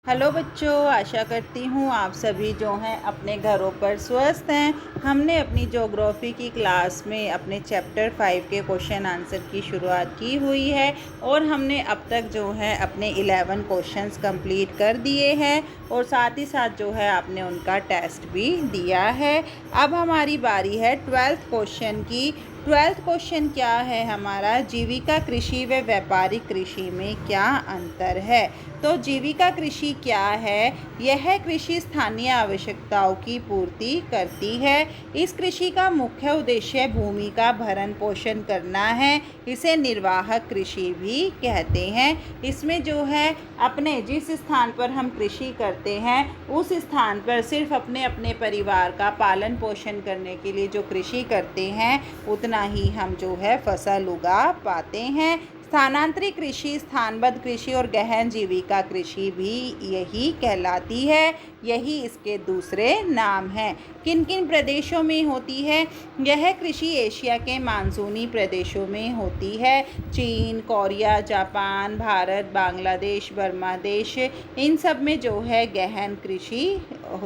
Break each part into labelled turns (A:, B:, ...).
A: Hello बच्चों, आशा करती हूँ आप सभी जो हैं अपने घरों पर स्वस्थ हैं। हमने अपनी ज्योग्राफी की क्लास में अपने चैप्टर 5 के क्वेश्चन आंसर की शुरुआत की हुई है और हमने अब तक जो है अपने 11 क्वेश्चंस कंप्लीट कर दिए हैं और साथ ही साथ जो है आपने उनका टेस्ट भी दिया है। अब हमारी बारी है 12th क्वेश्चन की। 12th क्वेश्चन क्या है हमारा, जीविका कृषि व व्यापारिक कृषि में क्या अंतर है। तो जीविका कृषि क्या है? यह कृषि स्थानीय आवश्यकताओं की पूर्ति करती है। इस कृषि का मुख्य उद्देश्य भूमि का भरण पोषण करना है। इसे निर्वाहक कृषि भी कहते हैं। इसमें जो है अपने जिस स्थान पर हम कृषि करते हैं उस स्थान पर सिर्फ अपने अपने परिवार का पालन पोषण करने के लिए जो कृषि करते हैं उतना ही हम जो है फसल उगा पाते हैं। स्थानांतरित कृषि, स्थानबद्ध कृषि और गहन जीविका कृषि भी यही कहलाती है। यही इसके दूसरे नाम हैं। किन किन प्रदेशों में होती है यह कृषि? एशिया के मानसूनी प्रदेशों में होती है। चीन, Korea, Japan, Bharat, Bangladesh, Burma देश, इन सब में जो है गहन कृषि,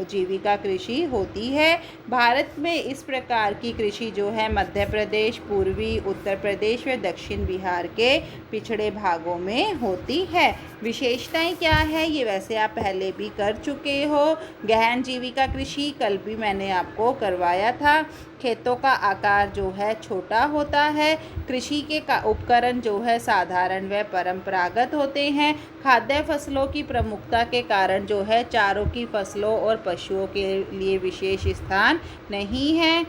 A: जीविका कृषि होती है। भारत में इस प्रकार की कृषि जो है मध्य प्रदेश, पूर्वी उत्तर प्रदेश व दक्षिण बिहार के पिछड़े भागों में होती है। विशेषताएं क्या है ये वैसे आप पहले भी कर चुके हो। गहन जीविका कृषि कल भी मैंने आपको करवाया था। खेतों का आकार जो है छोटा होता है। कृषि के उपकरण जो है साधारण व परंपरागत होते हैं। खाद्य फसलों की प्रमुखता के कारण जो है चारों की फसलों और पशुओं के लिए विशेष स्थान नहीं है।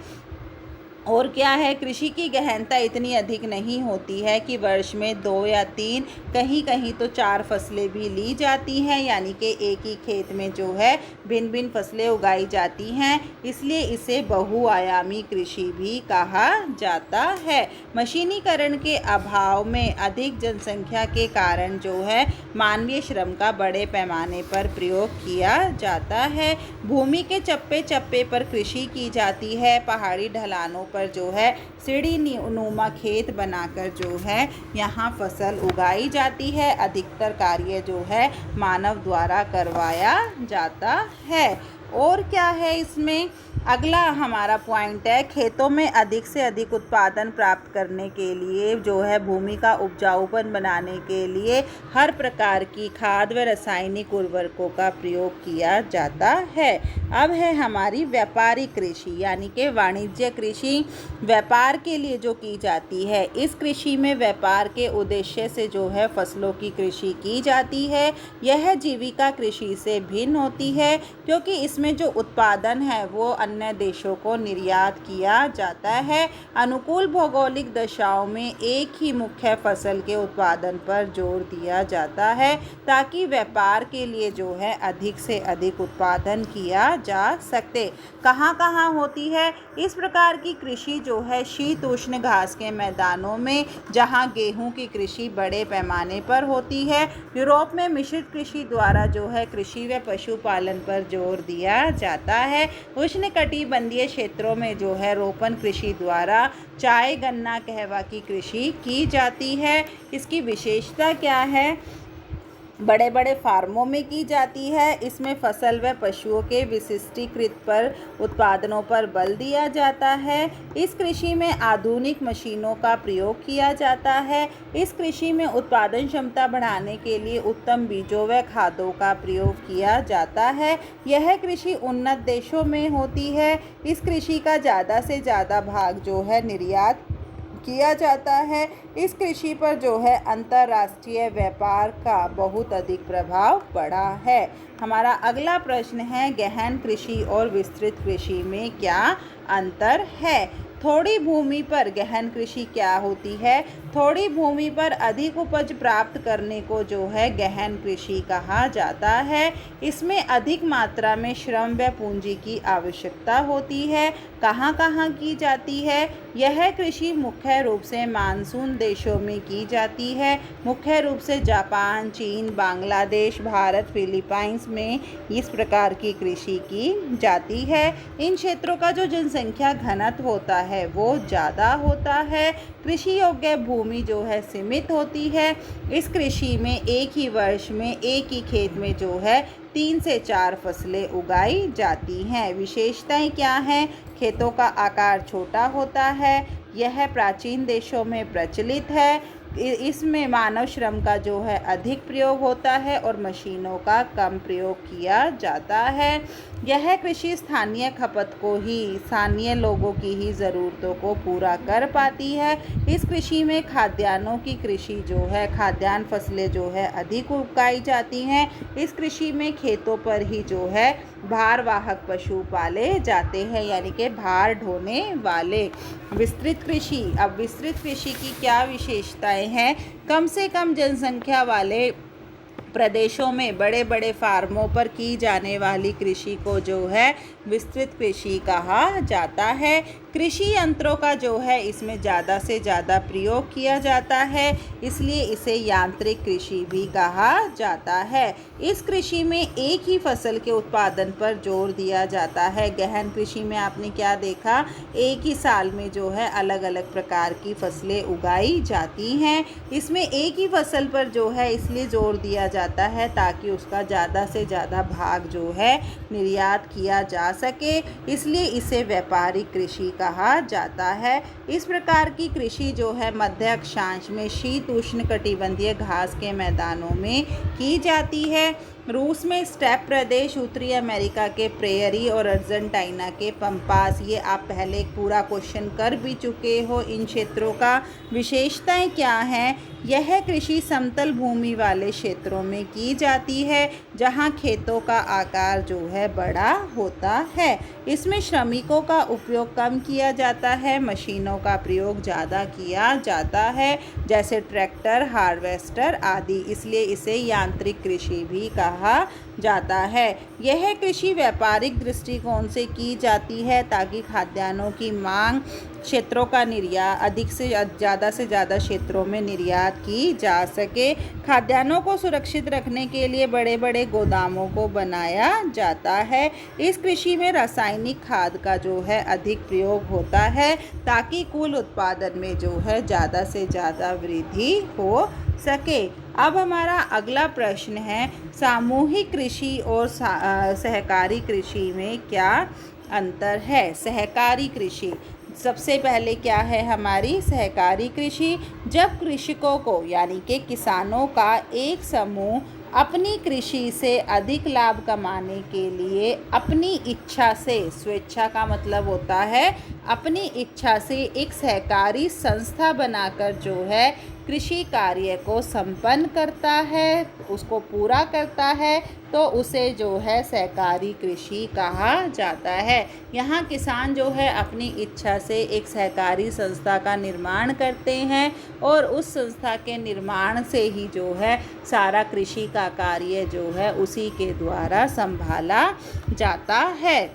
A: और क्या है, कृषि की गहनता इतनी अधिक नहीं होती है कि वर्ष में 2 या 3, कहीं कहीं तो 4 फसलें भी ली जाती हैं, यानी कि एक ही खेत में जो है भिन्न भिन्न फसलें उगाई जाती हैं। इसलिए इसे बहुआयामी कृषि भी कहा जाता है। मशीनीकरण के अभाव में अधिक जनसंख्या के कारण जो है मानवीय श्रम का बड़े पैमाने पर प्रयोग किया जाता है। भूमि के चप्पे चप्पे पर कृषि की जाती है। पहाड़ी ढलानों पर जो है सीढ़ी नुमा खेत बनाकर जो है यहाँ फसल उगाई जाती है। अधिकतर कार्य जो है मानव द्वारा करवाया जाता है। और क्या है इसमें, अगला हमारा पॉइंट है खेतों में अधिक से अधिक उत्पादन प्राप्त करने के लिए जो है भूमि का उपजाऊपन बनाने के लिए हर प्रकार की खाद व रासायनिक उर्वरकों का प्रयोग किया जाता है। अब है हमारी व्यापारिक कृषि, यानी कि वाणिज्य कृषि, व्यापार के लिए जो की जाती है। इस कृषि में व्यापार के उद्देश्य से जो है फसलों की कृषि की जाती है। यह जीविका कृषि से भिन्न होती है क्योंकि इसमें जो उत्पादन है वो अन्य देशों को निर्यात किया जाता है। अनुकूल भौगोलिक दशाओं में एक ही मुख्य फसल के उत्पादन पर जोर दिया जाता है ताकि व्यापार के लिए जो है अधिक से अधिक उत्पादन किया जा सकते। कहाँ कहाँ होती है इस प्रकार की कृषि जो है? शीतोष्ण घास के मैदानों में, जहाँ गेहूं की कृषि बड़े पैमाने पर होती है। यूरोप में मिश्रित कृषि द्वारा जो है कृषि व पशुपालन पर जोर दिया जाता है। उष्णकटिबंधीय क्षेत्रों में जो है रोपण कृषि द्वारा चाय, गन्ना, कहवा की कृषि की जाती है। इसकी विशेषता क्या है? बड़े बड़े फार्मों में की जाती है। इसमें फसल व पशुओं के विशिष्टीकृत पर उत्पादनों पर बल दिया जाता है। इस कृषि में आधुनिक मशीनों का प्रयोग किया जाता है। इस कृषि में उत्पादन क्षमता बढ़ाने के लिए उत्तम बीजों व खादों का प्रयोग किया जाता है। यह कृषि उन्नत देशों में होती है। इस कृषि का ज़्यादा से ज़्यादा भाग जो है निर्यात किया जाता है। इस कृषि पर जो है अंतर्राष्ट्रीय व्यापार का बहुत अधिक प्रभाव पड़ा है। हमारा अगला प्रश्न है गहन कृषि और विस्तृत कृषि में क्या अंतर है। थोड़ी भूमि पर गहन कृषि क्या होती है? थोड़ी भूमि पर अधिक उपज प्राप्त करने को जो है गहन कृषि कहा जाता है। इसमें अधिक मात्रा में श्रम व पूंजी की आवश्यकता होती है। कहाँ कहाँ की जाती है? यह कृषि मुख्य रूप से मानसून देशों में की जाती है। मुख्य रूप से जापान, चीन, बांग्लादेश, भारत, फिलीपाइंस में इस प्रकार की कृषि की जाती है। इन क्षेत्रों का जो जनसंख्या घनत्व होता है वो ज़्यादा होता है। कृषि योग्य भूमि जो है सीमित होती है। इस कृषि में एक ही वर्ष में एक ही खेत में जो है 3 से 4 फसलें उगाई जाती हैं। विशेषताएं क्या हैं? खेतों का आकार छोटा होता है। यह प्राचीन देशों में प्रचलित है। इसमें मानव श्रम का जो है अधिक प्रयोग होता है और मशीनों का कम प्रयोग किया जाता है। यह कृषि स्थानीय खपत को ही, स्थानीय लोगों की ही ज़रूरतों को पूरा कर पाती है। इस कृषि में खाद्यान्नों की कृषि जो है, खाद्यान्न फसलें जो है अधिक उगाई जाती हैं। इस कृषि में खेतों पर ही जो है भारवाहक पशु पाले जाते हैं, यानी कि भार ढोने वाले। विस्तृत कृषि। अब विस्तृत कृषि की क्या विशेषताएं हैं? कम से कम जनसंख्या वाले प्रदेशों में बड़े बड़े फार्मों पर की जाने वाली कृषि को जो है विस्तृत कृषि कहा जाता है। कृषि यंत्रों का जो है इसमें ज़्यादा से ज़्यादा प्रयोग किया जाता है, इसलिए इसे यांत्रिक कृषि भी कहा जाता है। इस कृषि में एक ही फसल के उत्पादन पर जोर दिया जाता है। गहन कृषि में आपने क्या देखा? एक ही साल में जो है अलग अलग प्रकार की फसलें उगाई जाती हैं। इसमें एक ही फसल पर जो है इसलिए जोर दिया जाता है ताकि उसका ज़्यादा से ज़्यादा भाग जो है निर्यात किया जा सके, इसलिए इसे व्यापारिक कृषि कहा जाता है। इस प्रकार की कृषि जो है मध्य अक्षांश में शीत उष्ण कटिबंधीय घास के मैदानों में की जाती है। रूस में स्टेप प्रदेश, उत्तरी अमेरिका के प्रेयरी और अर्जेंटीना के पंपास, ये आप पहले एक पूरा क्वेश्चन कर भी चुके हो। इन क्षेत्रों का विशेषताएं क्या हैं? यह कृषि समतल भूमि वाले क्षेत्रों में की जाती है जहां खेतों का आकार जो है बड़ा होता है। इसमें श्रमिकों का उपयोग कम किया जाता है, मशीनों का प्रयोग ज़्यादा किया जाता है, जैसे ट्रैक्टर, हार्वेस्टर आदि, इसलिए इसे यांत्रिक कृषि भी कहा जाता है। यह कृषि व्यापारिक दृष्टिकोण से की जाती है ताकि खाद्यान्नों की मांग क्षेत्रों का निर्यात अधिक से ज़्यादा क्षेत्रों में निर्यात की जा सके। खाद्यान्नों को सुरक्षित रखने के लिए बड़े बड़े गोदामों को बनाया जाता है। इस कृषि में रासायनिक खाद का जो है अधिक प्रयोग होता है ताकि कुल उत्पादन में जो है ज़्यादा से ज़्यादा वृद्धि हो सके। अब हमारा अगला प्रश्न है, सामूहिक कृषि और सहकारी कृषि में क्या अंतर है? सहकारी कृषि सबसे पहले क्या है हमारी? सहकारी कृषि। जब कृषकों को यानी कि किसानों का एक समूह अपनी कृषि से अधिक लाभ कमाने के लिए अपनी इच्छा से, स्वेच्छा का मतलब होता है अपनी इच्छा से, एक सहकारी संस्था बनाकर जो है कृषि कार्य को संपन्न करता है, उसको पूरा करता है, तो उसे जो है सहकारी कृषि कहा जाता है। यहाँ किसान जो है अपनी इच्छा से एक सहकारी संस्था का निर्माण करते हैं और उस संस्था के निर्माण से ही जो है सारा कृषि का कार्य जो है उसी के द्वारा संभाला जाता है।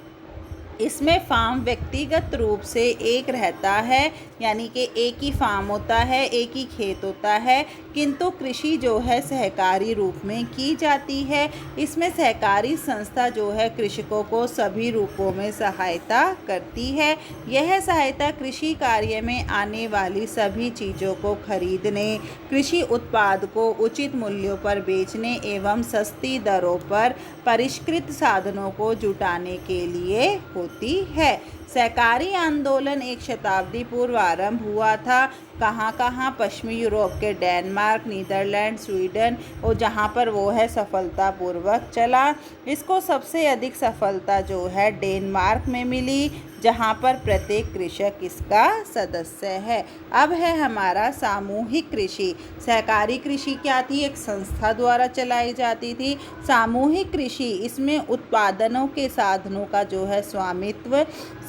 A: इसमें फार्म व्यक्तिगत रूप से एक रहता है, यानी कि एक ही फार्म होता है, एक ही खेत होता है, किंतु कृषि जो है सहकारी रूप में की जाती है। इसमें सहकारी संस्था जो है कृषकों को सभी रूपों में सहायता करती है। यह सहायता कृषि कार्य में आने वाली सभी चीज़ों को खरीदने, कृषि उत्पाद को उचित मूल्यों पर बेचने एवं सस्ती दरों पर परिष्कृत साधनों को जुटाने के लिए होती है। सहकारी आंदोलन एक शताब्दी पूर्व आरंभ हुआ था। कहाँ? पश्चिमी यूरोप के डेनमार्क, नीदरलैंड, स्वीडन, और जहाँ पर वो है सफलतापूर्वक चला। इसको सबसे अधिक सफलता जो है डेनमार्क में मिली, जहाँ पर प्रत्येक कृषक इसका सदस्य है। अब है हमारा सामूहिक कृषि। सहकारी कृषि क्या थी? एक संस्था द्वारा चलाई जाती थी। सामूहिक कृषि, इसमें उत्पादनों के साधनों का जो है स्वामित्व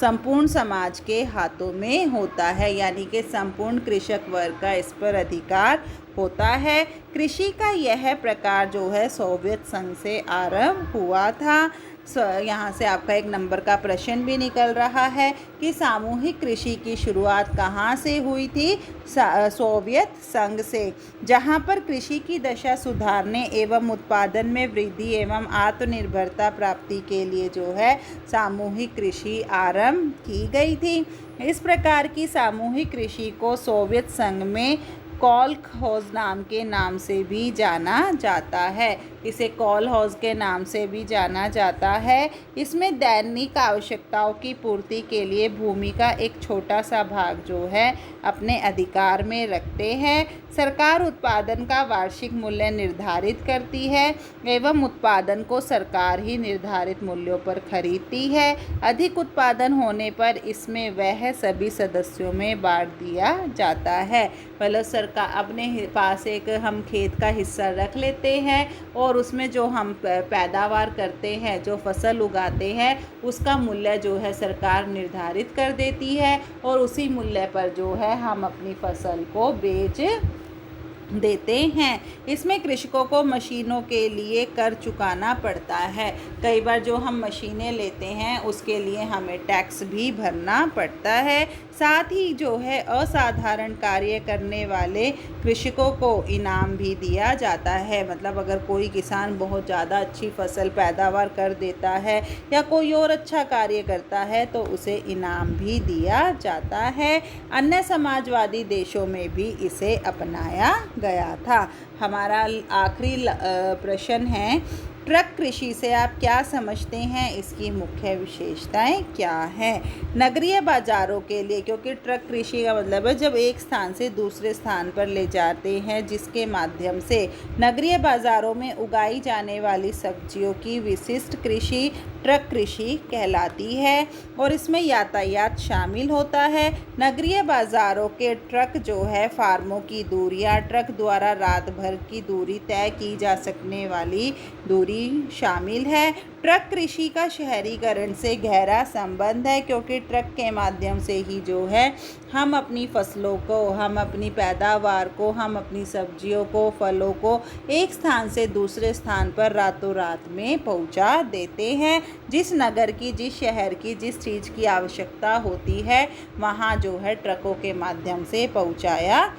A: संपूर्ण समाज के हाथों में होता है, यानी कि संपूर्ण कृषक वर्ग का इस पर अधिकार होता है। कृषि का यह प्रकार जो है सोवियत संघ से आरंभ हुआ था। यहाँ से आपका एक नंबर का प्रश्न भी निकल रहा है कि सामूहिक कृषि की शुरुआत कहाँ से हुई थी? सोवियत संघ से, जहाँ पर कृषि की दशा सुधारने एवं उत्पादन में वृद्धि एवं आत्मनिर्भरता प्राप्ति के लिए जो है सामूहिक कृषि आरंभ की गई थी। इस प्रकार की सामूहिक कृषि को सोवियत संघ में कॉलखोज नाम के नाम से भी जाना जाता है। इसे कॉलखोज के नाम से भी जाना जाता है। इसमें दैनिक आवश्यकताओं की पूर्ति के लिए भूमि का एक छोटा सा भाग जो है अपने अधिकार में रखते हैं। सरकार उत्पादन का वार्षिक मूल्य निर्धारित करती है एवं उत्पादन को सरकार ही निर्धारित मूल्यों पर खरीदती है। अधिक उत्पादन होने पर इसमें वह सभी सदस्यों में बांट दिया जाता है। मतलब सरकार अपने पास एक हम खेत का हिस्सा रख लेते हैं और उसमें जो हम पैदावार करते हैं, जो फसल उगाते हैं, उसका मूल्य जो है सरकार निर्धारित कर देती है और उसी मूल्य पर जो है हम अपनी फसल को बेच देते हैं। इसमें कृषकों को मशीनों के लिए कर चुकाना पड़ता है। कई बार जो हम मशीनें लेते हैं उसके लिए हमें टैक्स भी भरना पड़ता है। साथ ही जो है असाधारण कार्य करने वाले कृषकों को इनाम भी दिया जाता है। मतलब अगर कोई किसान बहुत ज़्यादा अच्छी फसल पैदावार कर देता है या कोई और अच्छा कार्य करता है तो उसे इनाम भी दिया जाता है। अन्य समाजवादी देशों में भी इसे अपनाया गया था। हमारा आखिरी प्रश्न है, ट्रक कृषि से आप क्या समझते हैं? इसकी मुख्य विशेषताएं क्या हैं? नगरीय बाजारों के लिए, क्योंकि ट्रक कृषि का मतलब है जब एक स्थान से दूसरे स्थान पर ले जाते हैं, जिसके माध्यम से नगरीय बाजारों में उगाई जाने वाली सब्जियों की विशिष्ट कृषि ट्रक कृषि कहलाती है और इसमें यातायात शामिल होता है। नगरीय बाजारों के ट्रक जो है फार्मों की दूरियां, ट्रक द्वारा रात भर की दूरी तय की जा सकने वाली दूरी शामिल है। ट्रक कृषि का शहरीकरण से गहरा संबंध है, क्योंकि ट्रक के माध्यम से ही जो है हम अपनी फसलों को, हम अपनी पैदावार को, हम अपनी सब्जियों को, फलों को एक स्थान से दूसरे स्थान पर रातों रात में पहुंचा देते हैं। जिस नगर की, जिस शहर की, जिस चीज़ की आवश्यकता होती है वहाँ जो है ट्रकों के माध्यम से पहुंचाया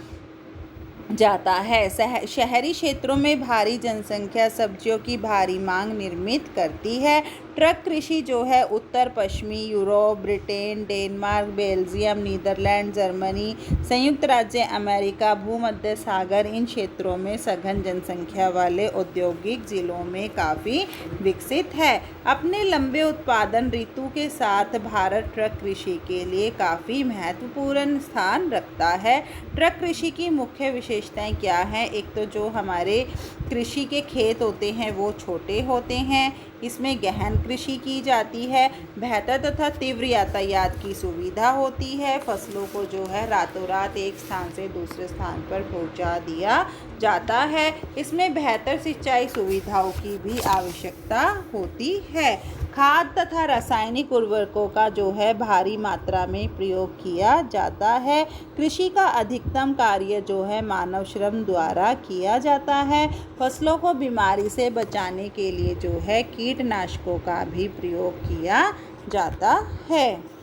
A: जाता है। शहरी क्षेत्रों में भारी जनसंख्या सब्जियों की भारी मांग निर्मित करती है। ट्रक कृषि जो है उत्तर पश्चिमी Europe, Britain, Denmark, Belgium, Netherlands, Germany, संयुक्त राज्य अमेरिका, भूमध्य सागर, इन क्षेत्रों में सघन जनसंख्या वाले औद्योगिक जिलों में काफ़ी विकसित है। अपने लंबे उत्पादन ऋतु के साथ भारत ट्रक कृषि के लिए काफ़ी महत्वपूर्ण स्थान रखता है। ट्रक कृषि की मुख्य विशेषताएं क्या हैं? एक तो जो हमारे कृषि के खेत होते हैं वो छोटे होते हैं। इसमें गहन कृषि की जाती है। बेहतर तथा तीव्र यातायात की सुविधा होती है। फसलों को जो है रातों रात एक स्थान से दूसरे स्थान पर पहुंचा दिया जाता है। इसमें बेहतर सिंचाई सुविधाओं की भी आवश्यकता होती है। खाद तथा रासायनिक उर्वरकों का जो है भारी मात्रा में प्रयोग किया जाता है। कृषि का अधिकतम कार्य जो है मानव श्रम द्वारा किया जाता है। फसलों को बीमारी से बचाने के लिए जो है कीटनाशकों का भी प्रयोग किया जाता है।